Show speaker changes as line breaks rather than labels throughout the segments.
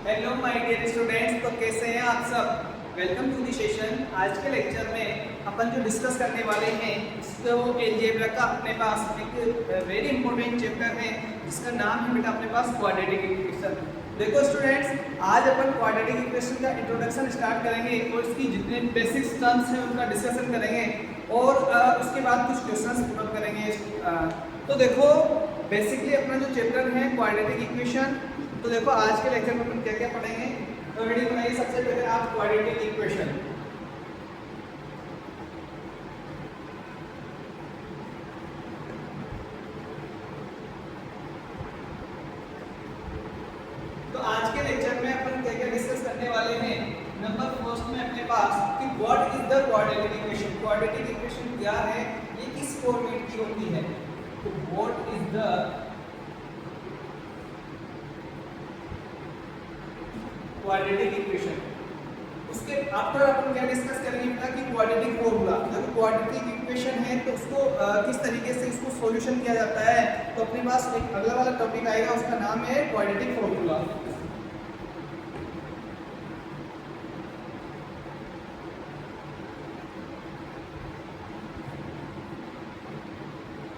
Hello my dear students, तो कैसे हैं आप सब। Welcome to the session. आज के लेक्चर में अपन जो डिस्कस करने वाले हैं तो अलजेब्रा का अपने पास एक वेरी इंपॉर्टेंट चैप्टर है जिसका नाम है बेटा अपने पास क्वाड्रेटिक इक्वेशन। देखो स्टूडेंट्स, आज अपन क्वाड्रेटिक इक्वेशन का इंट्रोडक्शन स्टार्ट करेंगे और इसकी जितने बेसिक टर्म्स हैं उनका डिस्कशन करेंगे और उसके बाद कुछ क्वेश्चंस पुट करेंगे। तो देखो बेसिकली अपना जो चैप्टर है क्वाड्रेटिक इक्वेशन, तो देखो आज के लेक्चर में अपन क्या क्या पढ़ेंगे। तो वीडियो बनाइए सबसे पहले आप क्वाड्रेटिक इक्वेशन। तो आज के लेक्चर में अपन क्या क्या डिस्कस करने वाले हैं। नंबर फर्स्ट में अपने पास कि what is the quadratic equation. Quadratic equation क्या है, ये किस फॉर्मेट की होती है। तो what is the quadratic equation. उसके आफ्टर अपन क्या डिस्कस करेंगे बेटा कि क्वाड्रेटिक फॉर्मूला। जब क्वाड्रेटिक इक्वेशन है तो उसको किस तरीके से इसको सॉल्यूशन किया जाता है। तो अपने पास एक अगला वाला टॉपिक आएगा, उसका नाम है क्वाड्रेटिक फॉर्मूला।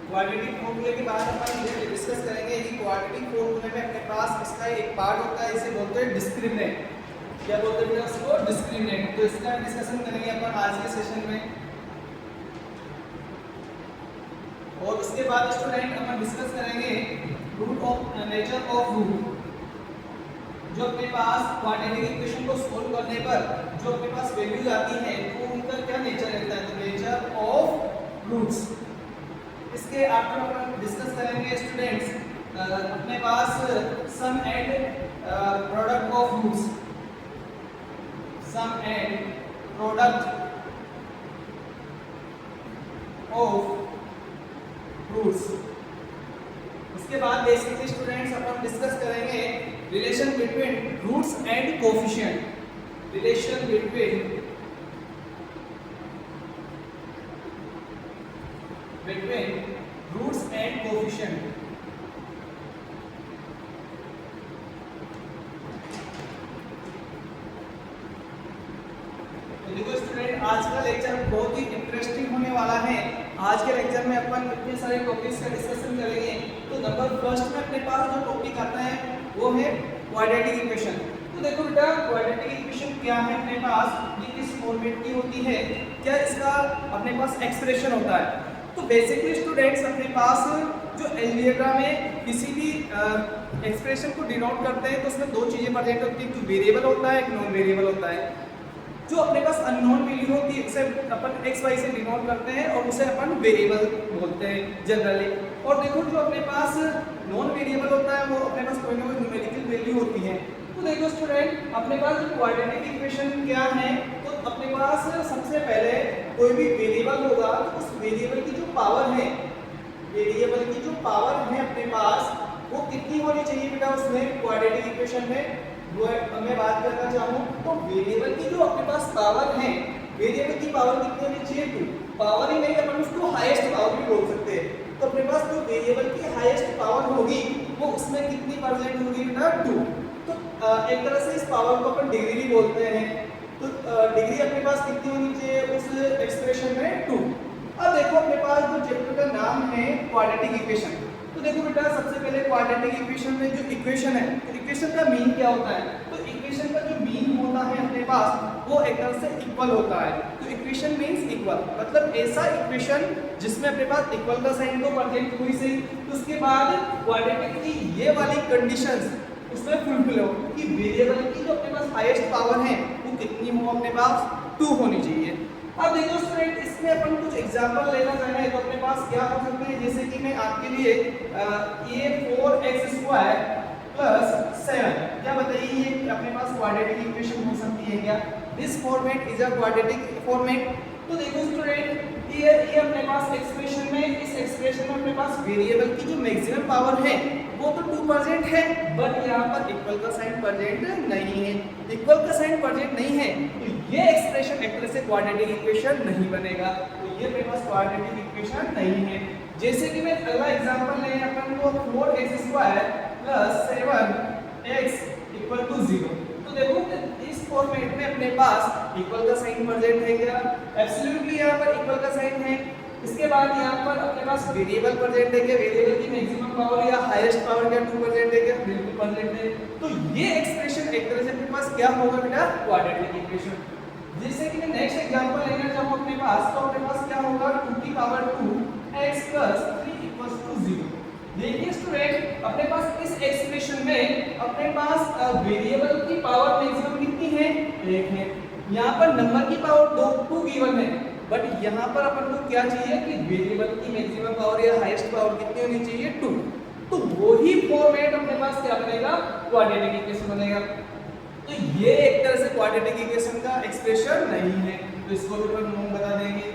क्वाड्रेटिक फॉर्मूले के बाद अपन ये डिस्कस करेंगे कि क्वाड्रेटिक फॉर्मूले में अपने पास इसका एक पार्ट होता है, इसे बोलते हैं डिस्क्रिमिनेंट। क्या बोलते हैं इसको? डिस्क्रिमिनेंट। तो इसका डिस्कशन करेंगे अपन आज के सेशन में। और उसके बाद स्टूडेंट अपन डिस्कस करेंगे root of nature of root. जो अपने पास क्वाड्रेटिक इक्वेशन को सॉल्व करने पर जो अपने पास वैल्यूज आती है तो उनका क्या नेचर रहता है, तो नेचर ऑफ रूट्स। इसके आफ्टर अपन डिस्कस करेंगे स्टूडेंट्स अपने पास sum and product of roots. Sum and product of roots. उसके बाद बेसिकली स्टूडेंट्स अपन डिस्कस करेंगे relation between roots and coefficient. Relation between roots and coefficient. तो देखो स्टूडेंट, आज का लेक्चर बहुत ही इंटरेस्टिंग होने वाला है। आज के लेक्चर में अपन इतने सारे टॉपिक्स का डिस्कशन करेंगे। तो नंबर फर्स्ट में अपने पास जो टॉपिक आता है वो है क्वाड्रेटिक इक्वेशन। तो देखो बेटा, क्वाड्रेटिक इक्वेशन क्या है अपने पास, ये किस फॉर्मेट की होती है, क्या इसका अपने पास एक्सप्रेशन होता है। तो बेसिकली स्टूडेंट्स अपने पास जो अलजेब्रा में किसी भी एक्सप्रेशन को डिनोट करते हैं तो उसमें दो चीजें प्रेजेंट होती है, एक वेरिएबल होता है, एक नॉन वेरिएबल होता है। जो अपने पास अननोन वैल्यू होती है उसे अपन एक्स वाई से डिनोट करते हैं और उसे अपन वेरिएबल बोलते हैं जनरली। और देखो जो अपने पास नॉन वेरिएबल होता है वो अपने पास कोई ना कोई न्यूमेरिकल वैल्यू होती है। तो देखो स्टूडेंट, अपने पास जो क्वाड्रेटिक इक्वेशन क्या है, तो अपने पास सबसे पहले कोई भी वेरिएबल होगा तो उस वेरिएबल की जो पावर है, वेरिएबल की जो पावर है अपने पास वो कितनी होनी चाहिए बेटा उसमें क्वाड्रेटिक इक्वेशन में। वो मैं बात करना चाहूँ तो वेरिएबल की जो अपने पास पावर है, वेरिएबल की पावर कितनी होनी चाहिए? 2। पावर ही नहीं, अपन उसको हाईएस्ट पावर भी बोल सकते हैं। तो अपने पास जो वेरिएबल की हाईएस्ट पावर होगी वो उसमें कितनी परसेंट होगी बेटा? 2। तो एक तरह से इस पावर को अपन डिग्री भी बोलते हैं। तो डिग्री अपने पास कितनी होनी चाहिए उस एक्सप्रेशन में? 2। अब देखो अपने पास जो चैप्टर का नाम है क्वाड्रेटिक इक्वेशन। तो देखो बेटा, सबसे पहले क्वाड्रेटिक इक्वेशन में जो इक्वेशन है, तो इक्वेशन का मीन क्या होता है? तो इक्वेशन का जो मीन होता है अपने पास वो एक तरह से इक्वल होता है। तो इक्वेशन मींस इक्वल, मतलब ऐसा इक्वेशन जिसमें अपने पास इक्वल का साइन तो प्रेजेंट हुई सही, तो उसके बाद क्वाड्रेटिक की ये वाली कंडीशंस उसमें फुलफिल हो कि वेरिएबल की जो अपने पास हाईएस्ट पावर है वो कितनी हो, अपने पास 2 होनी चाहिए। अब देखो स्टूडेंट, इसमें अपन कुछ एग्जांपल लेना चाहें तो अपने पास क्या हो सकते हैं, जैसे कि मैं आपके लिए ये 4x² + 7, क्या बताइए ये अपने पास क्वाड्रेटिक इक्वेशन हो सकती है क्या? This format is a quadratic format. तो देखो स्टूडेंट, ये अपने पास एक्सप्रेशन में, इस एक्सप्रेशन में अपने पास वेरिएबल की जो मैक्सिमम पावर है वो तो 2% है, बट यहाँ पर इक्वल का साइन प्रेजेंट नहीं है। इक्वल का साइन प्रेजेंट नहीं है तो ये एक्सप्रेशन एक तरह से क्वाड्रेटिक इक्वेशन नहीं बनेगा। तो ये मेरे पास क्वाड्रेटिक इक्वेशन नहीं है। जैसे कि मैं अगला एग्जांपल लें अपन को 4x² + 7x = 0। अपने पास इक्वल का साइन प्रेजेंट है क्या? एब्सोल्युटली यहाँ पर इक्वल का साइन है। इसके बाद यहाँ पर अपने पास वेरिएबल प्रेजेंट है क्या? वेरिएबल की मैक्सिमम पावर या हाईएस्ट पावर क्या 2 प्रेजेंट है क्या? बिल्कुल प्रेजेंट है। तो ये एक्सप्रेशन एक तरह से अपने पास क्या होगा बेटा? Quadratic equation. जैसे कि मैं नेक्स्ट एग्जांपल लेना चाहूँ अपने पास, तो अपने पास क्या होगा? 2 की पावर 2 x + 3 = 0। देखिए स्टूडेंट, अपने पास इस एक्सप्रेशन में अपने पास वेरिएबल की पावर मैक्सिमम कितनी है? 1 है। यहाँ पर नंबर की पावर 2 गिवन है, बट यहाँ पर अपन को क्या चाहिए कि वेरिएबल की मैक्सिमम पावर या हाईएस्ट पावर कितनी होनी चाहिए? 2। तो वही फॉर्मेट अपने पास क्या बनेगा? क्वाड्रेटिक इक्वेशन बनेगा। तो ये एक तरह से क्वाड्रेटिक इक्वेशन का एक्सप्रेशन नहीं है, तो इसको भी अपन नोट बता देंगे।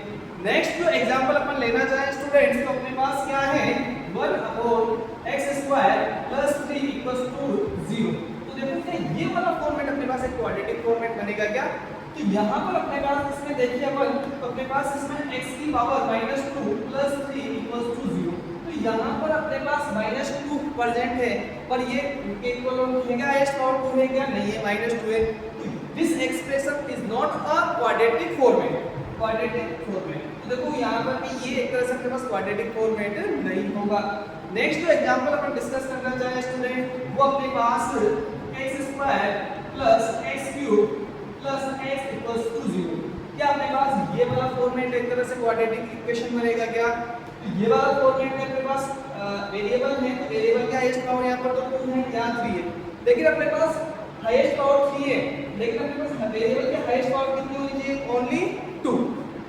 नेक्स्ट जो एग्जांपल अपन लेना चाहें स्टूडेंट्स, तो अपने पास क्या है? 1/x² + 3 = 0। तो देखो क्या ये वाला फॉर्मेट अपने पास एक क्वाड्रेटिक फॉर्मेट बनेगा क्या? तो यहाँ पर अपने पास इसमें देखिए अपन, तो अपने पास इसमें x की पावर -2 + 3 = 0। तो यहाँ पर अपने पास -2 प्रेजेंट है, पर ये के इक्वल होगा हाईएस्ट पावर 2 है क्या? नहीं है, -2 है। तो this expression is not a quadratic format. Quadratic format, तो देखो यहाँ पर भी ये एक तरह से अपने पास क्वाड्रेटिक फॉर्मेट नहीं होगा। नेक्स्ट जो एग्जांपल अपन डिस्कस करना चाहे स्टूडेंट, वो अपने पास x² + x³ + x = 0। क्या अपने पास ये वाला फॉर्मेट एक तरह से क्वाड्रेटिक इक्वेशन बनेगा क्या? तो ये वाला फॉर्मेट में अपने पास वेरिएबल है, तो वेरिएबल का हाईएस्ट पावर यहाँ पर तो 2 है, यहाँ 3 है। लेकिन अपने पास हाईएस्ट पावर 3 है, लेकिन अपने पास वेरिएबल की हाईएस्ट पावर कितनी होनी चाहिए? ओनली 2।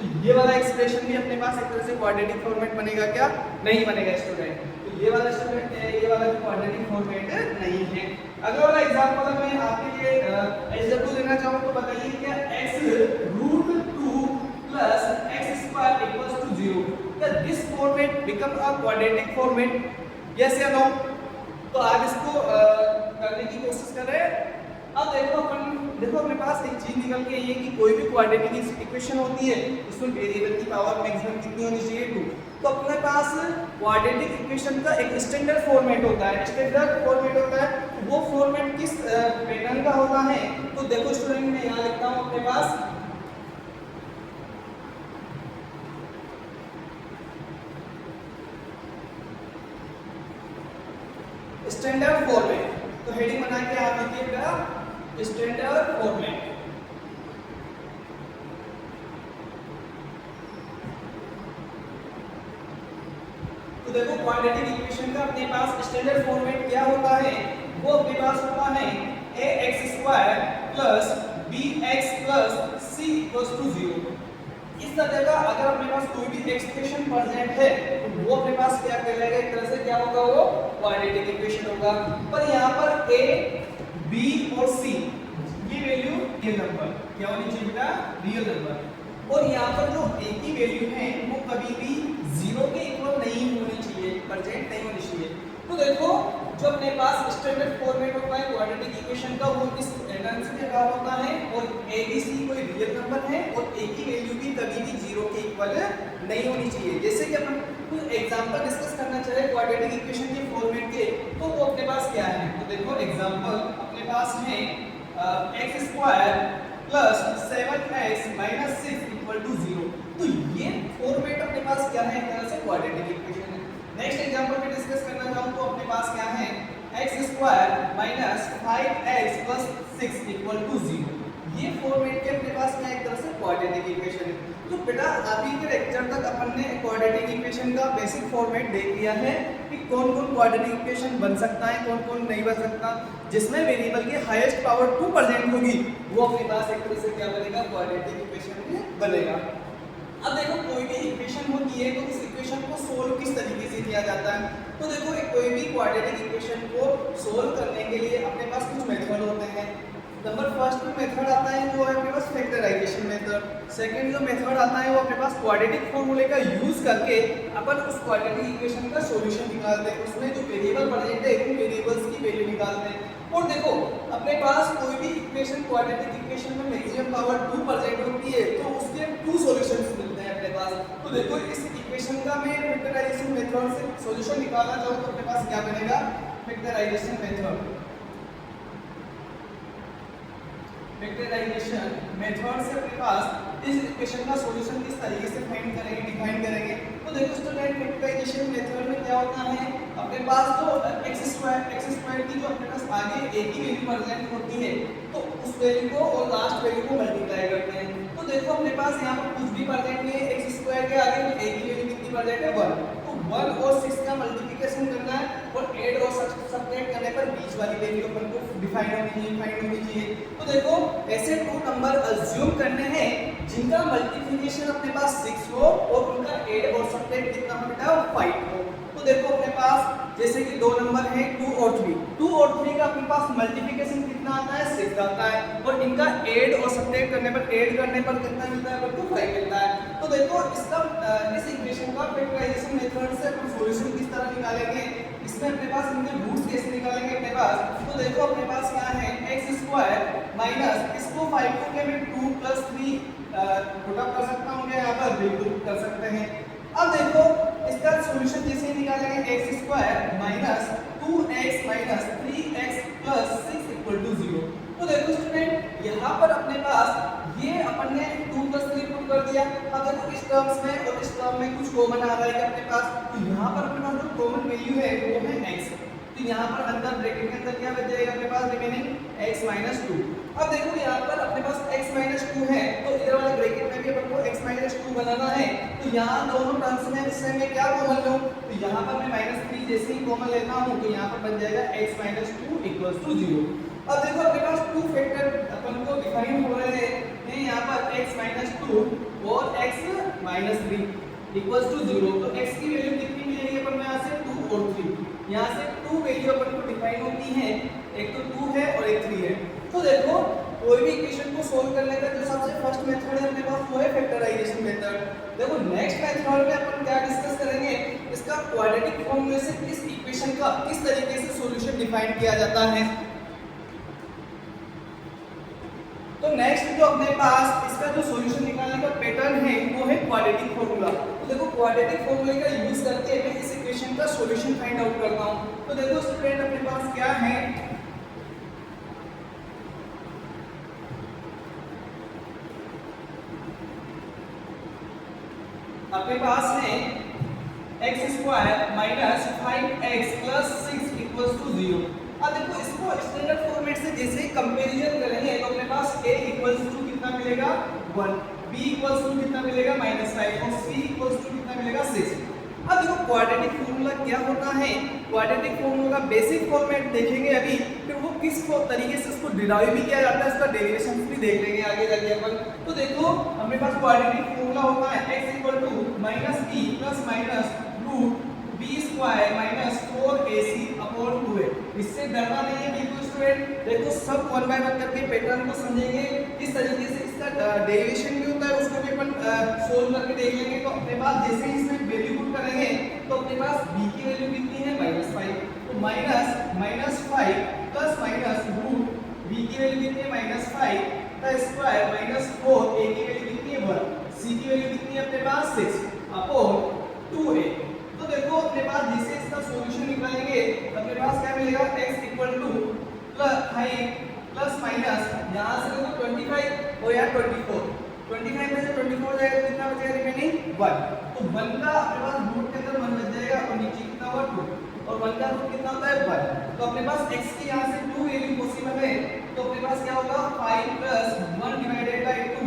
तो ये वाला एक्सप्रेशन भी अपने पास एक तरह से क्वाड्रेटिक फॉर्मेट बनेगा क्या? नहीं बनेगा स्टूडेंट। तो ये वाला स्टूडेंट ये वाला क्वाड्रेटिक फॉर्मेट नहीं है। अगला वाला एग्जांपल मैं आपके लिए एग्जांपल देना चाहूँ, तो बताइए क्या x√2 + x² = 0। क्या this format become a quadratic format? Yes या नो? तो आप इसको करने की कोशिश कर रहे हैं। अब देखो अपने पास एक चीज निकल के ये कि कोई भी क्वाड्रेटिक इक्वेशन होती है, उसमें वेरिएबल की पावर मैक्सिमम कितनी होनी चाहिए? 2। तो अपने पास क्वाड्रेटिक इक्वेशन का एक स्टैंडर्ड फॉर्मेट होता है। स्टैंडर्ड फॉर्मेट होता है, वो फॉर्मेट किस पैटर्न का होता है? तो देखो स्टूडेंट, मैं यहाँ लिखता हूँ अपने पास स्टैंडर्ड फॉर्मेट। तो हेडिंग बना के आप लिखिएगा स्टैंडर्ड फॉर्मेट। तो देखो क्वाड्रेटिक इक्वेशन का अपने पास स्टैंडर्ड फॉर्मेट क्या होता है? वो अपने पास होता है ax² + bx + c = 0। इस तरह का अगर अपने पास कोई भी एक्सप्रेशन प्रेजेंट है, तो वो अपने पास क्या कहलाएगा? एक तरह से क्या होगा? वो क्वाड्रेटिक इक्वेशन होगा। पर यहाँ पर a, b और c ये वैल्यू रियल नंबर क्या होनी चाहिए बेटा? Real number. और यहाँ पर जो a की वैल्यू है वो कभी भी 0 के इक्वल नहीं होनी चाहिए, प्रेजेंट नहीं होनी चाहिए। तो देखो जो अपने पास स्टैंडर्ड फॉर्मेट होता है क्वाड्रेटिक इक्वेशन का, वो इस पैटर्न से क्या होता है? और a b c कोई रियल नंबर है और a की वैल्यू भी कभी भी 0 के इक्वल नहीं होनी चाहिए। जैसे कि अपन कुछ एग्जांपल डिस्कस करना चाहे क्वाड्रेटिक इक्वेशन के फॉर्मेट के, तो वो अपने पास क्या है? तो देखो एग्जांपल अपने पास है x² + 7x - 6 = 0। तो ये फॉर्मेट अपने पास क्या है? एक तरह से क्वाड्रेटिक इक्वेशन है। नेक्स्ट एग्जांपल में डिस्कस करना चाहूँ, तो अपने पास क्या है? x² - 5x + 6 = 0। ये फॉर्मेट के अपने पास क्या एक तरह से क्वाड्रेटिक इक्वेशन है। तो बेटा अभी के लेक्चर तक अपन ने क्वाड्रेटिक इक्वेशन का बेसिक फॉर्मेट देख लिया है कि कौन कौन क्वाड्रेटिक इक्वेशन बन सकता है, कौन कौन नहीं बन सकता। जिसमें वेरिएबल की हाईएस्ट पावर 2 प्रेजेंट होगी, वो अपने पास एक तरह से क्या बनेगा? क्वाड्रेटिक इक्वेशन बनेगा। अब देखो कोई भी इक्वेशन होती है, तो इस इक्वेशन को सोल्व किस तरीके से किया जाता है? तो देखो कोई भी क्वाड्रेटिक इक्वेशन को सोल्व करने के लिए अपने पास कुछ मेथड होते हैं। नंबर फर्स्ट में मेथड आता है वो है अपने पास फैक्टराइजेशन मेथड। सेकंड जो मेथड आता है वो अपने पास क्वाड्रेटिक फॉर्मूले का यूज करके अपन उस क्वाड्रेटिक इक्वेशन का सॉल्यूशन निकालते हैं। उसमें जो वेरिएबल प्रेजेंट है उन वेरिएबल्स की वैल्यू निकालते हैं। और देखो अपने पास कोई भी इक्वेशन क्वाड्रेटिक इक्वेशन में मैक्सिमम पावर 2 प्रेजेंट होती है, तो उसके 2 सॉल्यूशंस मिलते हैं अपने पास। तो देखो इस इक्वेशन का मैं फैक्टराइजेशन मेथड से सॉल्यूशन निकालना चाहूँ, तो अपने पास क्या बनेगा? Factorisation method. फैक्टराइजेशन मेथड से अपने पास इस इक्वेशन का सॉल्यूशन किस तरीके से फाइंड करेंगे, डिफाइन करेंगे। तो देखो स्टूडेंट, फैक्टराइजेशन मेथड में क्या होता है, अपने पास जो x² की जो अपने पास आगे a की वैल्यू प्रेजेंट होती है तो उस वैल्यू को और लास्ट वैल्यू को मल्टीप्लाई करते हैं। तो देखो अपने पास यहाँ पर कुछ भी प्रेजेंट नहीं है, x² के आगे a की वैल्यू कितनी प्रेजेंट है 1, तो 1 और 6 का मल्टीप्लिकेशन करना है और ऐड और सब्ट्रैक्ट करने पर बीच वाली वैल्यू अपन को डिफाइन होनी चाहिए। तो देखो ऐसे 2 नंबर अज्यूम करने हैं जिनका मल्टीप्लिकेशन अपने पास 6 हो और उनका ऐड और सब्ट्रैक्ट कितना हो बेटा 5 हो। तो देखो अपने पास जैसे कि 2 नंबर हैं 2 और 3 का अपने पास मल्टीप्लिकेशन कितना आता है 6 आता है और इनका ऐड और सब्ट्रैक्ट करने पर कितना मिलता है आपको 5 मिलता है। तो देखो इसका इस इक्वेशन का फैक्टराइजेशन मेथड से अपन सॉल्यूशन किस तरह निकालेंगे, इसमें अपने पास इनके रूट्स कैसे निकालेंगे अपने पास। तो देखो अपने पास क्या है x² माइनस इसको 5 को क्या मैं 2 + 3 छोटा कर सकता हूँ क्या, यहाँ पर बिल्कुल कर सकते हैं। अब देखो इसका सॉल्यूशन जैसे निकालेंगे x² minus 2x minus 3x plus 6 equal to 0। तो देखो स्टूडेंट यहाँ पर अपने पास ये अपन ने 2 + 3 पुट कर दिया। अब देखो इस टर्म्स में और इस टर्म में कुछ कॉमन आ रहा है अपने पास, तो यहाँ पर अपने पास जो कॉमन वैल्यू है वो है x। तो यहाँ पर अंदर ब्रैकेट के अंदर क्या बच जाएगा अपने पास रिमेनिंग x - 2। अब देखो यहाँ पर अपने पास x - 2 है तो इधर वाले ब्रैकेट में भी अपन को x - 2 बनाना है। तो यहाँ दोनों टर्म्स में इससे मैं क्या कॉमन लूं, तो यहाँ पर मैं -3 जैसे ही कॉमन लेता हूँ तो यहाँ पर बन जाएगा x - 2 = 0। अब देखो अपने पास 2 फैक्टर अपन को डिफाइन हो रहे हैं यहाँ पर x - 2 और x - 3 = 0। तो x की वैल्यू कितनी मिलेगी अपन को यहाँ से 2 और 3, यहाँ से 2 वैल्यू अपन को डिफाइन होती है, एक तो 2 है और एक 3 है। तो देखो कोई भी इक्वेशन को सोल्व करने का जो सबसे फर्स्ट मेथड है अपने पास वो है फैक्टराइजेशन मेथड। देखो नेक्स्ट मेथड में अपन क्या डिस्कस करेंगे, इसका क्वाड्रेटिक फॉर्म में से इस इक्वेशन का किस तरीके से सॉल्यूशन डिफाइन किया जाता है। तो नेक्स्ट जो अपने पास इसका जो सॉल्यूशन निकालने का पैटर्न है वो है क्वाड्रेटिक फार्मूला। तो देखो क्वाड्रेटिक फार्मूले का यूज करके मैं इस इक्वेशन का सॉल्यूशन फाइंड आउट करता हूं। तो देखो स्टूडेंट अपने पास क्या है, अपने पास है x² minus 5x plus 6 equals to 0। अब देखो इसको स्टैंडर्ड फॉर्मेट से जैसे कंपैरिजन करेंगे तो अपने पास a इक्वल्स टू कितना मिलेगा 1, b इक्वल्स टू कितना मिलेगा -5 और c इक्वल्स टू कितना मिलेगा 6। अब देखो क्वाड्रेटिक फार्मूला क्या होता है, क्वाड्रेटिक फार्मूला का बेसिक फॉर्मेट देखेंगे अभी, फिर वो किस तरीके से उसको डिराइव भी किया जाता है, इसका डेरिवेशन भी देख लेंगे आगे जाके अपन। तो देखो हमारे पास क्वाड्रेटिक फार्मूला होता है x = -b plus minus root b² minus 4ac/2a। इससे डरना नहीं है बिल्कुल स्टूडेंट। देखो सब 1 बाय 1 करके पैटर्न को समझेंगे, किस तरीके से इसका डेरिवेशन भी होता है उसको भी अपन सोल्व करके देख लेंगे। तो अपने पास जैसे ही इसमें वैल्यू पुट करेंगे तो अपने पास b की वैल्यू कितनी है -5, तो -5 प्लस माइनस रूट b की वैल्यू कितनी है -5 का स्क्वायर माइनस 4 a की वैल्यू कितनी है 1, c की वैल्यू कितनी है अपने पास 6/2a। तो देखो अपने पास जैसे इसका सॉल्यूशन निकालेंगे अपने पास क्या मिलेगा x = +5 प्लस माइनस यहाँ से देखो 25 और यहाँ 24 में से 24 जाएगा तो कितना बचेगा रिमेनिंग 1। तो 1 का अपने पास रूट के अंदर 1 बच जाएगा और नीचे कितना हुआ 2 और 1 का रूट कितना होता है 1। तो अपने पास x की यहाँ से 2 वैल्यू पॉसिबल है तो अपने पास क्या होगा 5 + 1 डिवाइडेड बाय 2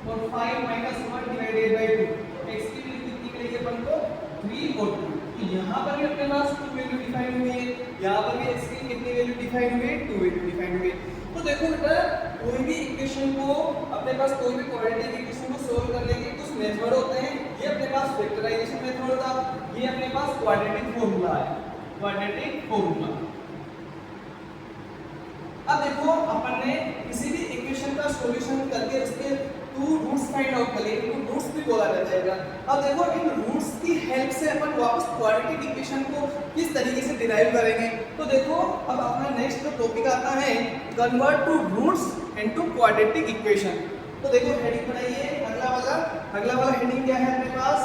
और 5 - 1 डिवाइडेड बाय 2। तो x की वैल्यू कितनी मिलेगी अपन को 3 और 2। तो यहाँ पर भी अपने पास 2 वैल्यू डिफाइन हुई है, यहाँ पर भी x की कितनी वैल्यू डिफाइन हुई है 2 वैल्यू डिफाइन हुई है। तो देखो बेटा कोई भी इक्वेशन को अपने पास कोई भी क्वाड्रेटिक इक्वेशन को सोल्व करने के कुछ मेथड होते हैं। ये अपने पास फैक्टराइजेशन मेथड था, ये अपने पास क्वाड्रेटिक फार्मूला है, क्वाड्रेटिक फार्मूला। अब देखो अपन ने किसी भी इक्वेशन का सॉल्यूशन करके उसके 2 रूट्स फाइंड आउट कर लिए, इनको रूट्स भी बोला जाता है। अब देखो इन रूट्स की हेल्प से अपन वापस क्वाड्रेटिक इक्वेशन को किस तरीके से डिराइव करेंगे। तो देखो अब अपना नेक्स्ट जो टॉपिक आता है convert to roots into quadratic equation. तो देखो हेडिंग बनाइए अगला वाला हेडिंग क्या है अपने पास,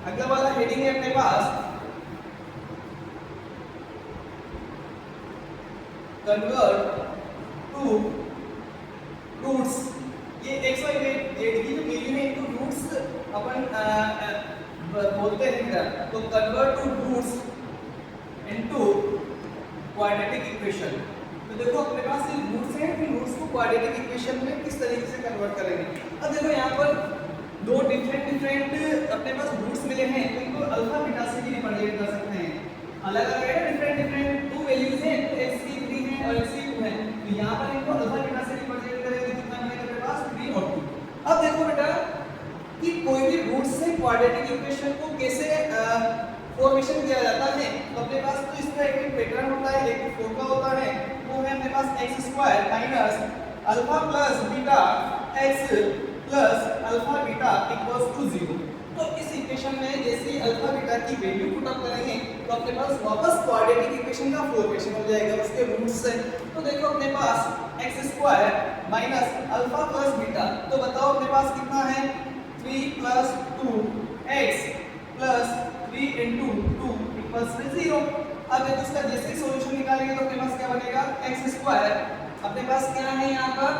अगला वाला हेडिंग है अपने पास कन्वर्ट टू रूट्स। ये x y z की जो वैल्यू है इनको रूट्स अपन बोलते हैं इधर, तो convert to roots into quadratic equation. तो देखो अपने पास ये रूट्स हैं, इन रूट्स को क्वाड्रेटिक इक्वेशन में किस तरीके से कन्वर्ट करेंगे। अब देखो यहाँ पर दो डिफरेंट अपने पास रूट्स मिले हैं, तो इनको अल्फा बीटा से भी रिप्रेजेंट कर सकते हैं। अलग अलग है, डिफरेंट टू वैल्यूज हैं, तो x की 3 है और x की 2 है, तो यहाँ पर इनको अल्फा बीटा से रिप्रेजेंट करेंगे, कितना है अपने पास 3 और 2। अब देखो बेटा कि कोई भी रूट से क्वाड्रेटिक इक्वेशन को कैसे फॉर्मेशन किया जाता है, तो अपने पास तो इसका एक पैटर्न होता है, एक फॉर्मूला होता है, वो है अपने पास x² minus alpha plus beta x plus alpha beta equals to 0। तो इस इक्वेशन में जैसे ही अल्फा बीटा की वैल्यू पुट अप करेंगे तो अपने पास वापस क्वाड्रेटिक इक्वेशन का फॉर्मेशन हो जाएगा उसके रूट्स से। तो देखो अपने पास x² minus alpha plus beta, तो बताओ अपने पास कितना है 3 plus 2x plus 3 into 2 equals 0। अब देखो इसका जैसे ही सॉल्यूशन निकालेंगे तो अपने पास क्या बनेगा x² अपने पास क्या है यहाँ पर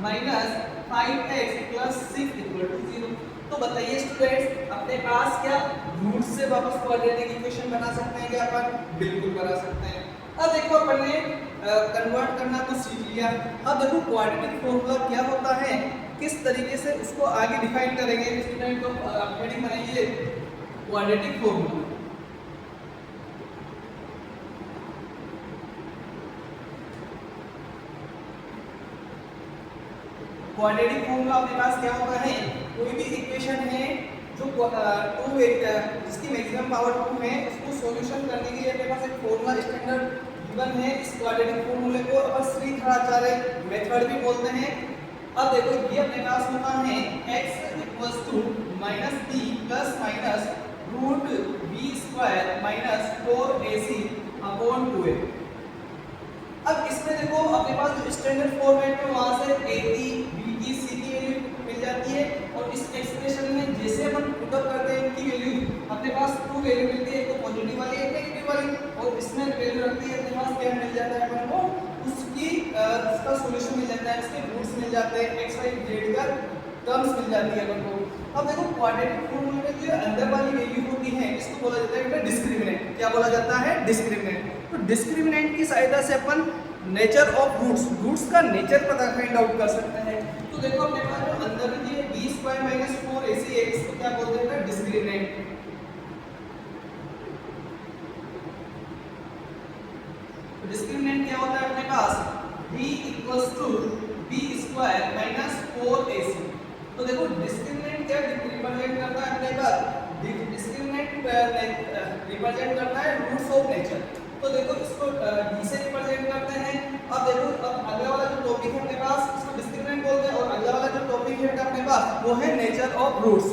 minus 5x plus 6 equal to 0। तो बताइए स्टूडेंट्स अपने पास क्या रूट से वापस क्वाड्रेटिक इक्वेशन बना सकते हैं क्या अपन? बिल्कुल बना सकते हैं। अब देखो अपन ने कन्वर्ट करना तो सीख लिया, अब देखो क्वाड्रेटिक फॉर्मूला क्या होता है, किस तरीके से उसको आगे डिफाइन करेंगे स्टूडेंट। तो हेडिंग बनाइए क्वाड्रेटिक फॉर्मूला। क्वाड्रेटिक फॉर्मूला अपने पास क्या होता है, कोई भी इक्वेशन है जो जिसकी मैक्सिमम पावर 2 है उसको सॉल्यूशन करने के लिए अपने पास एक फॉर्मूला स्टैंडर्ड गिवन है। इस क्वाड्रेटिक फॉर्मूले को अपन श्रीधराचार्य मेथड भी बोलते हैं। अब देखो ये अपने पास होता है x equals to minus b plus minus root b square minus 4ac upon 2a। अब इसमें देखो अपने पास जो स्टैंडर्ड फॉर्मेट में वहां से a की b की c की वैल्यू मिल जाती है, और इस एक्सप्रेशन में जैसे अपन पुट अप करते हैं इनकी वैल्यू अपने पास 2 वैल्यू मिलती है, एक तो पॉजिटिव वाली एक नेगेटिव वाली, और इसमें वैल्यू रखती है अपने पास क्या मिल जाता है अपन को उसकी उसका सॉल्यूशन मिल जाता है, इसके रूट्स मिल जाते हैं, x y z का टर्म्स मिल जाती है अपन को। अब देखो क्वाड्रेटिक फॉर्मूले में जो अंदर वाली वैल्यू होती है इसको बोला जाता है डिस्क्रिमिनेंट। क्या बोला जाता है? डिस्क्रिमिनेंट। तो डिस्क्रिमिनेंट की सहायता से अपन नेचर ऑफ रूट्स का नेचर पता फाइंड आउट कर सकते हैं। तो देखो अपने पास जो अंदर ये b² माइनस 4ac है इसको क्या बोलते हैं? डिस्क्रिमिनेंट। डिस्क्रिमिनेंट क्या होता है अपने पास b equals to b² minus 4ac। तो देखो डिस्क्रिमिनेंट क्या रिप्रेजेंट करता है अपने पास? डिस्क्रिमिनेंट रिप्रेजेंट करता है रूट्स ऑफ नेचर। तो देखो इसको d से रिप्रेजेंट करते हैं। अब देखो अब अगला वाला जो टॉपिक है अपने पास इसको डिस्क्रिमिनेंट बोलते हैं, और अगला वाला जो टॉपिक है अपने पास वो है nature of roots,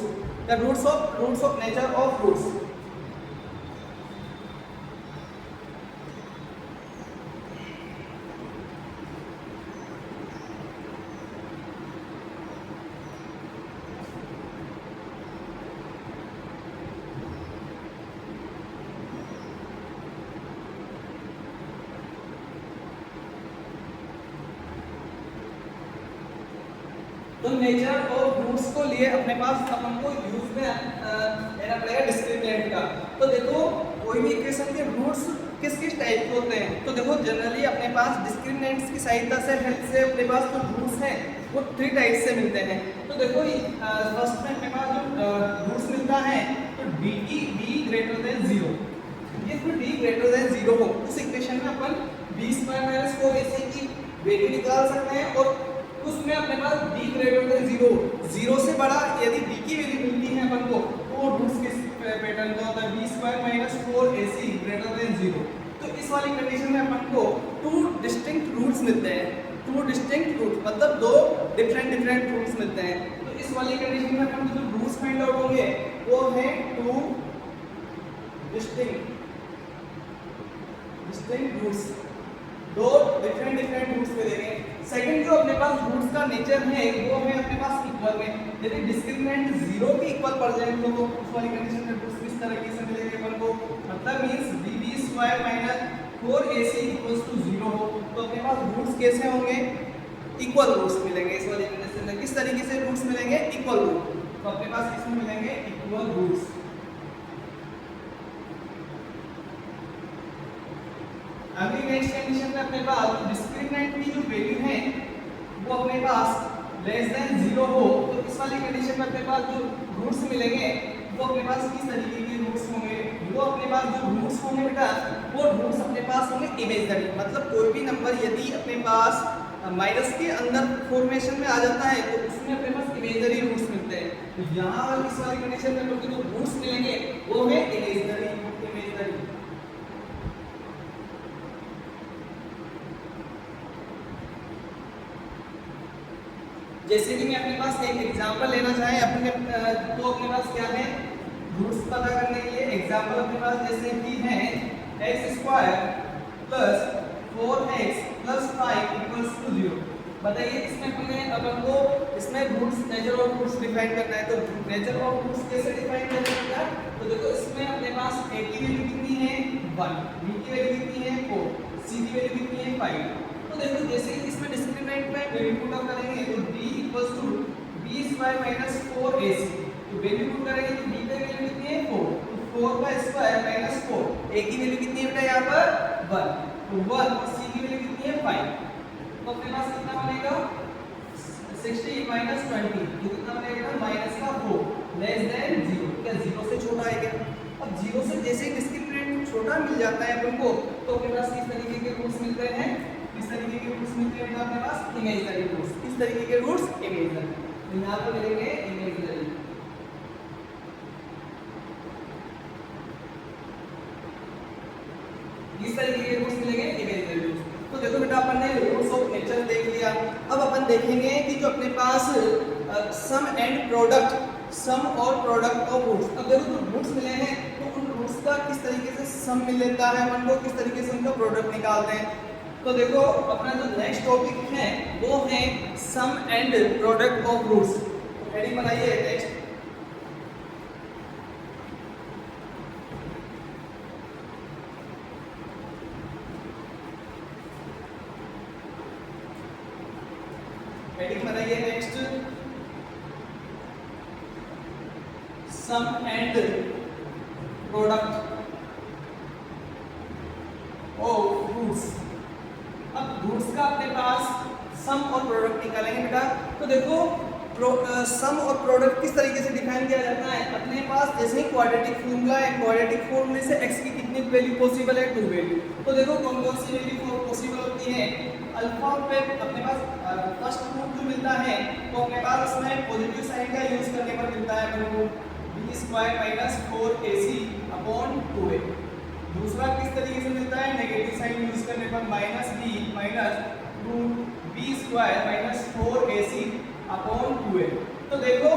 the roots of nature of roots. तो नेचर ऑफ रूट्स को लिए अपने पास अपन को यूज में लेना पड़ेगा डिस्क्रिमिनेंट का। तो देखो कोई भी इक्वेशन के रूट्स किस किस टाइप के होते हैं, तो देखो जनरली अपने पास डिस्क्रिमिनेंट्स की सहायता से हेल्प से अपने पास जो रूट्स हैं वो 3 टाइप से मिलते हैं। तो देखो फर्स्ट में अपने पास जो रूट्स मिलता है तो d ग्रेटर देन 0, ये फिर d ग्रेटर देन 0 हो उस इक्वेशन में अपन b² माइनस 4ac की वैल्यू निकाल सकते हैं, और उसमें अपने पास d ग्रेटर देन 0 से बड़ा यदि d की वैल्यू मिलती है अपन को तो रूट्स के पैटर्न का होता है b² minus 4ac greater than 0। तो इस वाली कंडीशन में अपन को 2 डिस्टिंक्ट रूट्स मिलते हैं, 2 डिस्टिंक्ट रूट्स मतलब 2 डिफरेंट रूट्स मिलते हैं। तो इस वाली कंडीशन में अपन को जो रूट्स फाइंड आउट होंगे वो है 2 डिस्टिंक्ट रूट्स, 2 डिफरेंट रूट्स मिलेंगे। सेकंड जो अपने पास रूट्स का नेचर है वो है अपने पास इक्वल में। यदि डिस्क्रिमिनेंट 0 के इक्वल पड़ जाए तो उस वाली कंडीशन में रूट्स किस तरीके से मिलेंगे अपन को, मतलब मींस bb² - 4ac = 0 हो तो अपने पास रूट्स कैसे होंगे, इक्वल रूट्स मिलेंगे। इस वाली कंडीशन में किस तरीके से रूट्स मिलेंगे, इक्वल रूट, तो अपने पास इसमें मिलेंगे इक्वल रूट्स। अभी नेक्स्ट कंडीशन में अपने पास डिस्क्रिमिनेंट की जो वैल्यू है वो अपने पास लेस देन 0 हो तो इस वाली कंडीशन में अपने पास जो रूट्स मिलेंगे वो अपने पास किस तरीके के रूट्स होंगे, वो अपने पास जो रूट्स होंगे बेटा वो रूट्स अपने पास होंगे इमेजिनरी। मतलब कोई भी नंबर यदि अपने पास माइनस के अंदर फॉर्मेशन में आ जाता है तो उसमें अपने पास इमेजिनरी रूट्स मिलते हैं। तो यहाँ इस वाली कंडीशन में जो रूट्स मिलेंगे वो है इमेजिनरी। जैसे कि मैं अपने पास एक एग्जांपल लेना चाहे अपने तो अपने पास क्या है, रूट्स पता करने के लिए एग्जांपल अपने पास जैसे कि है x² + 4x + 5 = 0। बताइए इसमें अपन को इसमें roots, nature of roots define करना है। तो नेचर ऑफ रूट्स कैसे डिफाइन करेंगे, तो देखो इसमें अपने पास a की वैल्यू कितनी है 1, b की वैल्यू कितनी है 4, c की वैल्यू कितनी है 5। तो देखो जैसे ही इसमें डिस्क्रिमिनेंट में वैल्यू पुट अप करेंगे तो b = b² - 4ac, तो वैल्यू पुट करेंगे तो b की वैल्यू कितनी है 4, तो 4 का स्क्वायर - 4, a की वैल्यू कितनी है बेटा यहाँ पर 1, तो 1, c की वैल्यू कितनी है 5, तो अपने पास कितना बनेगा 60 - 20, तो कितना बनेगा -4 लेस देन 0, क्या 0 से छोटा है क्या। अब 0 से जैसे ही डिस्क्रिमिनेंट छोटा मिल जाता है अपन को तो अपने पास किस तरीके के रूट्स मिलते हैं, किस तरीके के रूट्स मिलते हैं अपने पास इमेजिनरी रूट्स। किस तरीके के रूट्स, इमेजिनरी, तो यहाँ पर मिलेंगे इमेजिनरी। किस तरीके के रूट्स मिलेंगे, इमेजिनरी रूट्स। तो देखो बेटा अपन ने रूट्स ऑफ नेचर देख लिया। अब अपन देखेंगे कि जो अपने पास सम एंड प्रोडक्ट, सम और प्रोडक्ट ऑफ रूट्स। अब देखो जो रूट्स मिले हैं तो उन रूट्स का किस तरीके से सम मिल लेता है अपन को, किस तरीके से उनका प्रोडक्ट निकालते हैं। तो देखो अपना जो नेक्स्ट टॉपिक है वो है sum and product of roots. Heading बनाइए नेक्स्ट। हेडिंग बनाइए next, sum and product of roots. अब रूट्स का अपने पास सम और प्रोडक्ट निकालेंगे बेटा। तो देखो सम और प्रोडक्ट किस तरीके से डिफाइन किया जाता है, अपने पास जैसे ही क्वाड्रेटिक फॉर्मूला है, क्वाड्रेटिक फॉर्मूले से x की कितनी वैल्यू पॉसिबल है 2 वैल्यू। तो देखो कौन कौन सी वैल्यू पॉसिबल होती है, अल्फा पे अपने पास फर्स्ट रूट जो मिलता है तो अपने पास इसमें पॉजिटिव साइन का यूज करने पर मिलता है अपन को b² - 4ac / 2a। दूसरा किस तरीके से मिलता है, नेगेटिव साइन यूज करने पर -b - √b² - 4ac / 2a। तो देखो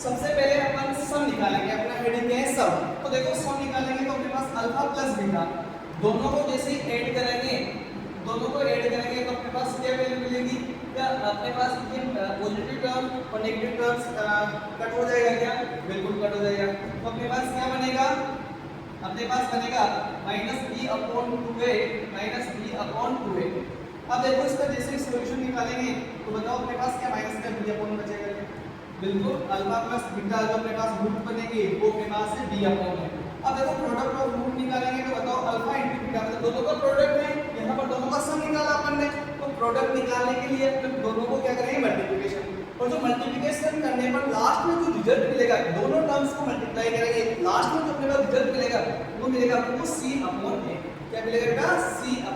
सबसे पहले अपन सम निकालेंगे, अपना हेडिंग है सम। तो देखो सम निकालेंगे तो अपने पास अल्फा प्लस बीटा दोनों को जैसे ऐड करेंगे, दोनों को ऐड करेंगे तो अपने पास क्या वैल्यू मिलेगी, क्या अपने पास ये पॉजिटिव टर्म और नेगेटिव टर्म्स कट हो जाएगा क्या, बिल्कुल कट हो जाएगा। तो अपने पास क्या बनेगा, अपने पास बनेगा -b/2a - b/2a। अब देखो इसका जैसे सॉल्यूशन निकालेंगे तो बताओ अपने पास क्या माइनस का b/ बचेगा, बिल्कुल अल्फा प्लस बीटा जो अपने पास रूट बनेंगे वो अपने पास है b/। अब देखो प्रोडक्ट ऑफ रूट निकालेंगे तो बताओ अल्फा * बीटा, मतलब दोनों का प्रोडक्ट है, यहाँ पर दोनों का सम निकाला अपन ने। तो प्रोडक्ट निकालने के लिए अपन दोनों को क्या करेंगे, मल्टीप्लिकेशन, और जो मल्टीप्लिकेशन करने पर लास्ट में जो रिजल्ट मिलेगा, दोनों टर्म्स को मल्टीप्लाई करेंगे, लास्ट में जो अपने पास रिजल्ट मिलेगा वो मिलेगा आपको c/a। क्या मिलेगा बेटा, c/a।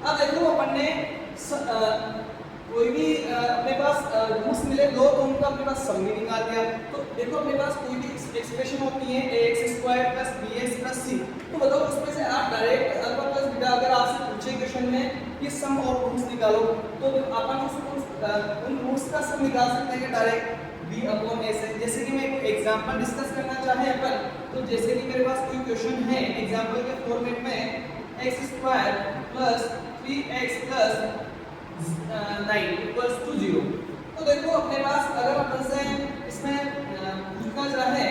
अब देखो अपन ने कोई भी अपने पास रूट्स मिले दो तो उनका अपने पास सम भी निकाल दिया। तो देखो अपने पास कोई भी एक्सप्रेशन होती है ax² + bx + c, तो बताओ उसमें से आप डायरेक्ट अल्फा प्लस बीटा अगर आपसे पूछे क्वेश्चन में कि सम और रूट्स निकालो तो अपन उन रूट्स का सम निकाल सकते हैं डायरेक्ट b/a से। जैसे कि मैं एक एग्जांपल डिस्कस करना चाहे अपन, तो जैसे कि मेरे पास कोई क्वेश्चन है एग्जांपल के फॉर्मेट में x² + 3x + 9 इक्वल्स टू 0। तो देखो अपने पास अगर अपन से इसमें पूछना चाहे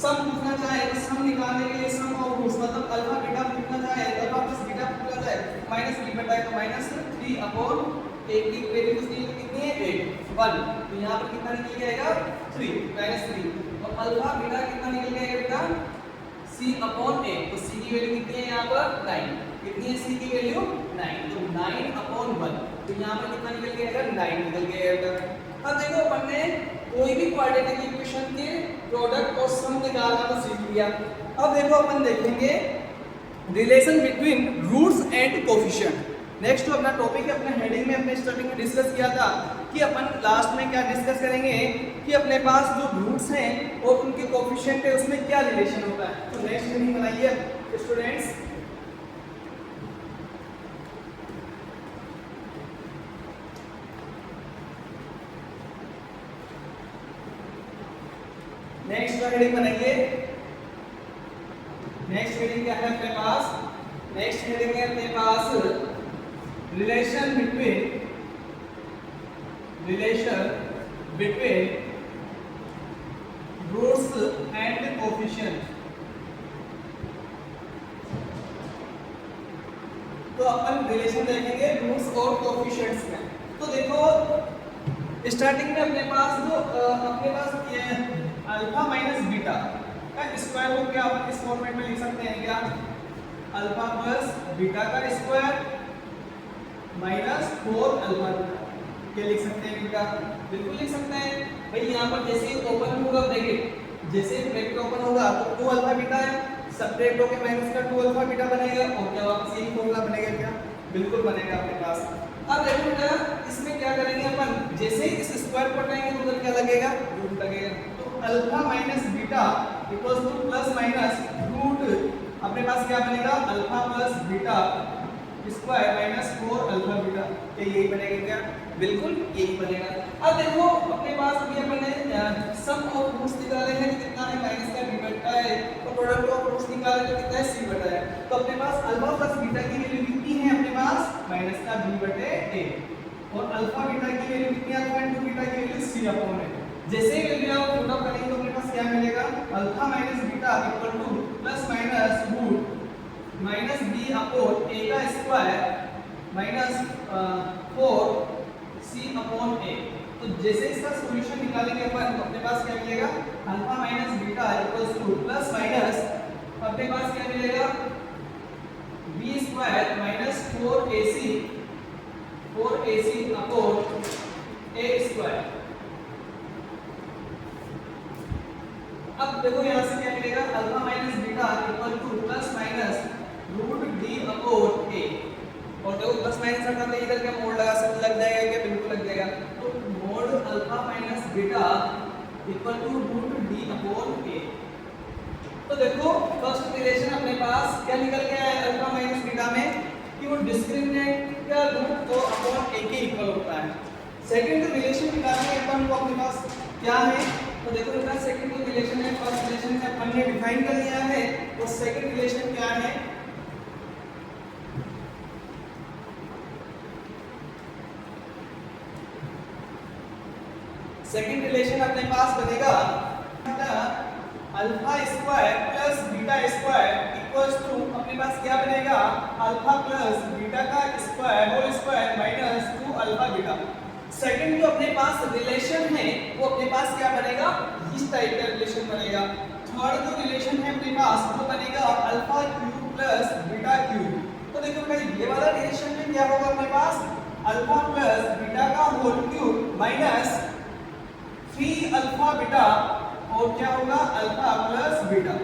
सम पूछना चाहे तो सम निकालने के लिए सम ऑफ रूट्स मतलब अल्फा बीटा पूछना चाहे अल्फा प्लस बीटा पूछना चाहे माइनस बी बटा तो माइनस 3 अपॉन a की वैल्यू कितनी है 8 1 तो यहाँ पर कितना निकल के आएगा 3 माइनस 3 और अल्फा बीटा कितना निकल के आएगा बेटा c अपॉन a तो c की वैल्यू कितनी है यहाँ पर 9 कितनी है c की वैल्यू 9 तो 9 अपॉन 1 तो यहाँ पर कितना निकल के आएगा 9 निकल के आएगा। अब देखो अपन ने कोई भी क्वाड्रेटिक इक्वेशन के प्रोडक्ट और सम निकालना तो सीख लिया। अब देखो अपन देखेंगे relation between roots and coefficient. Next जो अपना टॉपिक है अपने हेडिंग में अपने स्टार्टिंग में डिस्कस किया था कि अपन लास्ट में क्या डिस्कस करेंगे कि अपने पास जो रूट्स हैं और उनके कोफिशिएंट है उसमें क्या रिलेशन होता है। तो नेक्स्ट हेडिंग बनाइए स्टूडेंट्स। नेक्स्ट हेडिंग बनाइए। नेक्स्ट हेडिंग क्या है अपने पास? नेक्स्ट हेडिंग है अपने पास relation between roots and coefficient. तो अपन रिलेशन देखेंगे रूट्स और कोफिशिएंट्स में। तो देखो स्टार्टिंग में अपने पास जो अपने पास ये अल्फा माइनस बीटा का स्क्वायर को क्या अपन इस फॉर्मेट में लिख सकते हैं क्या? अल्फा प्लस बीटा का स्क्वायर माइनस 4 अल्फा बीटा। क्या लिख सकते हैं बेटा? बिल्कुल लिख सकते हैं भाई। यहाँ पर जैसे ही ओपन होगा ब्रैकेट, जैसे ब्रैकेट ओपन होगा तो 2 अल्फा बीटा है, सब्ट्रैक्ट होकर माइनस का 2 अल्फा बीटा बनेगा और क्या वापस यही फॉर्मूला बनेगा क्या? बिल्कुल बनेगा अपने पास। अब देखो बेटा इसमें क्या करेंगे अपन, जैसे ही इस स्क्वायर को हटाएंगे तो उधर क्या लगेगा? रूट लगेगा। तो alpha minus beta equals to plus minus root अपने पास क्या बनेगा? Alpha plus beta square minus 4 alpha beta. क्या यही बनेगा क्या? बिल्कुल यही बनेगा। अब देखो अपने पास अभी अपन ने सम ऑफ रूट्स निकाले हैं कितना है? माइनस का b बटा है और प्रोडक्ट ऑफ रूट्स निकाले तो कितना है? c बटा है। तो अपने पास अल्फा प्लस बीटा की वैल्यू कितनी है अपने पास? माइनस का b बटे a और अल्फा बीटा की वैल्यू कितनी है? अल्फा इनटू बीटा की वैल्यू c अपॉन है। जैसे ही वैल्यू आप पुट अप करेंगे तो अपने पास क्या मिलेगा? Alpha minus beta equal to plus minus root minus b upon a का square minus 4 c upon a। तो जैसे इसका सॉल्यूशन निकालेंगे अपन तो अपने पास क्या मिलेगा? Alpha minus beta equals to plus minus अपने पास क्या मिलेगा? b square minus 4ac upon a square. अब देखो यहाँ से क्या मिलेगा? Alpha minus beta equal to plus minus root d upon a। और देखो प्लस माइनस हटा दे इधर क्या मोड लगा सकते लग जाएगा क्या? बिल्कुल लग जाएगा। तो mod alpha minus beta equal to root d upon a। तो देखो फर्स्ट रिलेशन अपने पास क्या निकल गया है अल्फा माइनस बीटा में कि वो डिस्क्रिमिनेंट का रूट 2 अपॉन a के इक्वल होता है। सेकंड रिलेशन निकालने अपन को अपने पास क्या है? तो देखो बेटा सेकंड जो रिलेशन है फर्स्ट रिलेशन से अपन ने डिफाइन कर लिया है और सेकंड रिलेशन क्या है? सेकंड रिलेशन अपने पास बनेगा alpha square plus beta square equals to अपने पास क्या बनेगा? अल्फा प्लस बीटा का square whole square minus 2 alpha beta. Second जो अपने पास रिलेशन है वो अपने पास क्या बनेगा? इस टाइप का रिलेशन बनेगा। थर्ड जो रिलेशन है अपने पास वो बनेगा alpha cube plus beta cube. तो देखो भाई ये वाला रिलेशन में क्या होगा अपने पास? अल्फा प्लस बीटा का whole cube minus 3 alpha beta और क्या होगा? Alpha plus beta.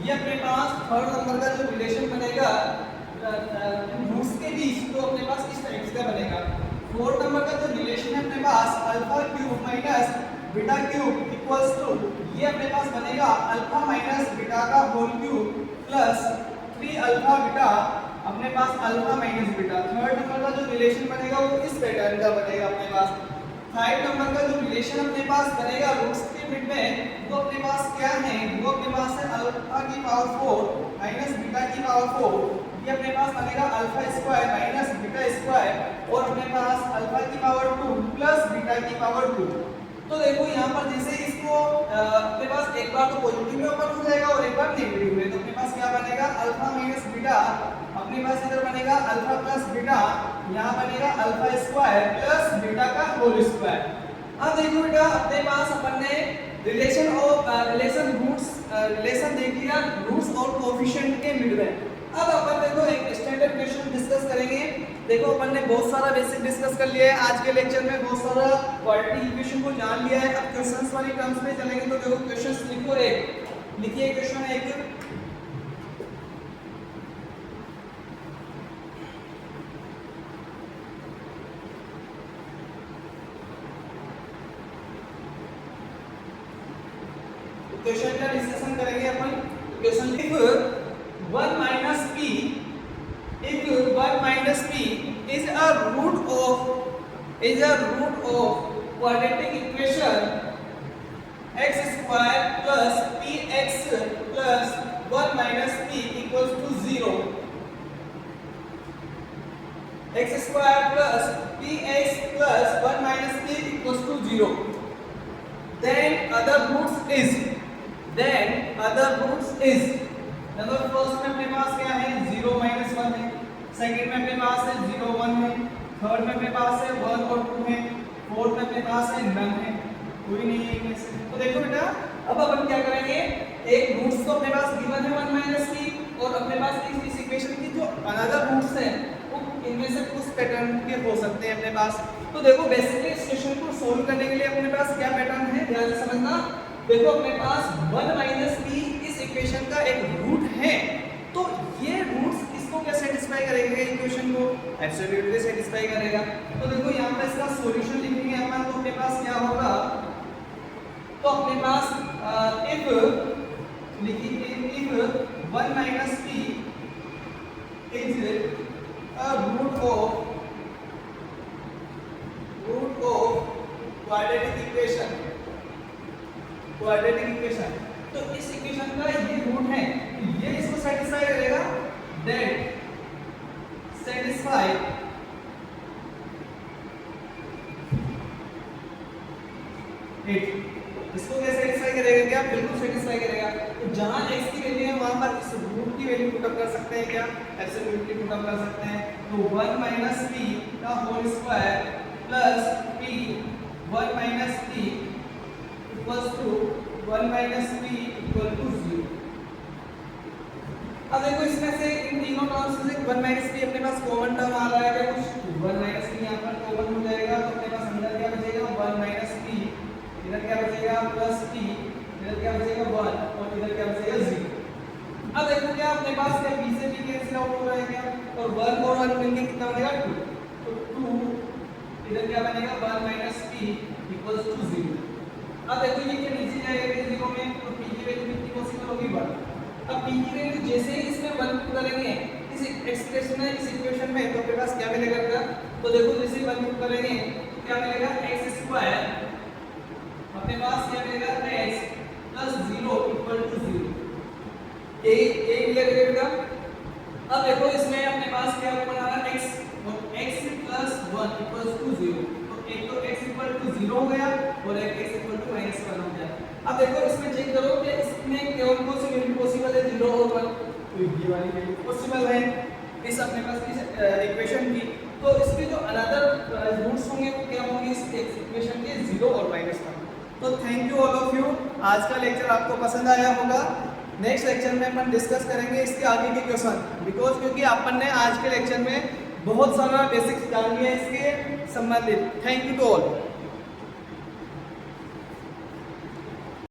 ये अपने पास थर्ड नंबर का जो रिलेशन बनेगा रूट्स के बीच तो अपने पास इस टाइप का बनेगा। फोर्थ नंबर का जो रिलेशन है अपने पास alpha cube minus beta cube equals to ये अपने पास बनेगा अल्फा माइनस बीटा का whole cube plus 3 alpha beta अपने पास alpha minus beta. Third number का जो रिलेशन बनेगा वो इस पैटर्न का बनेगा अपने पास। फाइव नंबर का जो रिलेशन अपने पास बनेगा रूट्स के मिड में वो अपने पास क्या है? वो अपने पास है अल्फा की पावर 4 माइनस बीटा की पावर 4 ये अपने पास बनेगा alpha square minus beta square और अपने पास अल्फा की पावर 2 प्लस बीटा की पावर 2। तो देखो यहाँ पर जैसे इसको अपने पास एक बार तो पॉजिटिव में ओपन हो जाएगा और एक बार नेगेटिव में, तो अपने पास क्या बनेगा अल्फा माइनस बीटा, अपने पास इधर बनेगा अल्फा प्लस बीटा, यहाँ बनेगा अल्फा स्क्वायर प्लस बीटा का होल स्क्वायर। अब देखो बेटा अपने पास अपन ने रिलेशन देख लिया रूट्स और कोएफिशिएंट के मिड में। अब अपन देखो एक स्टैंडर्ड क्वेश्चन डिस्कस करेंगे। देखो अपन ने बहुत सारा बेसिक डिस्कस कर लिया है आज के लेक्चर में, बहुत सारा क्वाड्रेटिक इक्वेशन को जान लिया है। अब क्वेश्चंस वाली टर्म्स में चलेंगे तो देखो क्वेश्चंस लिखो, एक लिखिए क्वेश्चन एक, क्वेश्चन का डिस्कशन करेंगे अपन। क्वेश्चन लिख 1 minus p, if 1 minus p is a root of quadratic equation x square plus px plus 1 minus p equals to 0, x square plus px plus 1 minus p equals to 0, then other roots is number first में अपने पास क्या है 0 minus 1 है, second में अपने पास है 0 1 है, थर्ड में अपने पास है 1 और 2 है, फोर्थ में अपने पास है नन है, कोई नहीं है इनमें से। तो देखो बेटा अब अपन क्या करेंगे, एक रूट्स तो अपने पास गिवन है 1 माइनस की और अपने पास इस इक्वेशन की जो अनदर रूट्स है वो इनमें से कुछ पैटर्न के हो सकते हैं अपने पास। तो देखो बेसिकली इस क्वेश्चन को सोल्व करने के लिए अपने पास क्या पैटर्न है ध्यान से समझना। देखो अपने पास 1 माइनस p इस इक्वेशन का एक रूट है, तो ये रूट्स इसको क्या सेटिस्फाई करेगा, इक्वेशन को एब्सोल्युटली सेटिस्फाई करेगा। तो देखो यहाँ पे इसका सॉल्यूशन लिखेंगे अपन, तो अपने पास क्या होगा, तो अपने पास इफ लिखिए if 1 minus p is a root of quadratic equation, तो इस इक्वेशन का ये रूट है, ये इसको सेटिस्फाई करेगा, दैट सेटिस्फाई इट, इसको क्या सेटिस्फाई करेगा, क्या बिल्कुल सेटिस्फाई करेगा। तो जहां x की वैल्यू है वहां पर इस रूट की वैल्यू पुट अप कर सकते हैं, क्या एब्सोल्युटली पुट अप कर सकते हैं। तो 1 माइनस p का whole square plus p 1 minus p equals to 1 minus p equal to 0। अब देखो इसमें से इन तीनों टर्म्स से 1 माइनस p अपने पास कॉमन टर्म आ रहा है, कुछ 1 माइनस p यहां पर कॉमन हो जाएगा, तो अपने पास अंदर क्या बचेगा 1 माइनस p, इधर क्या बचेगा प्लस p, इधर क्या बचेगा 1 और इधर क्या बचेगा 0। अब देखो क्या अपने पास क्या b से b कैंसिल आउट हो रहा है क्या, और 1 और 1 मिलके कितना बनेगा 2, तो 2 इधर क्या बनेगा 1 माइनस p इक्वल्स टू 0। अब देखो ये क्या नीचे जाएगा 0 में, तो p की वैल्यू कितनी पॉसिबल होगी 1। अब p की वैल्यू जैसे ही इसमें 1 पुट करेंगे इस एक्सप्रेशन में, इस इक्वेशन में, तो अपने पास क्या मिलेगा, तो देखो जैसे ही 1 पुट करेंगे क्या मिलेगा x स्क्वायर, अपने पास क्या मिलेगा x प्लस 0 इक्वल टू 0, ये मिलेगा। अब देखो इसमें अपने पास क्या बना रहा है x, और x प्लस 1 इक्वल टू 0, तो एक तो x इक्वल टू 0 हो गया और एक x इक्वल टू -1 हो गया। अब देखो इसमें चेक करो कि इसमें कौन कौन सी वैल्यू पॉसिबल है 0 और 1, तो ये वाली वैल्यू पॉसिबल है इस अपने पास इस इक्वेशन की। तो इसके जो अनदर रूट्स होंगे वो क्या होंगे इस इक्वेशन के 0 और -1। तो thank you all of you, आज का लेक्चर आपको पसंद आया होगा। नेक्स्ट लेक्चर में अपन डिस्कस करेंगे इसके आगे के क्वेश्चन, बिकॉज क्योंकि अपन ने आज के लेक्चर में बहुत सारा बेसिक्स जान लिया इसके संबंधित। Thank you to all.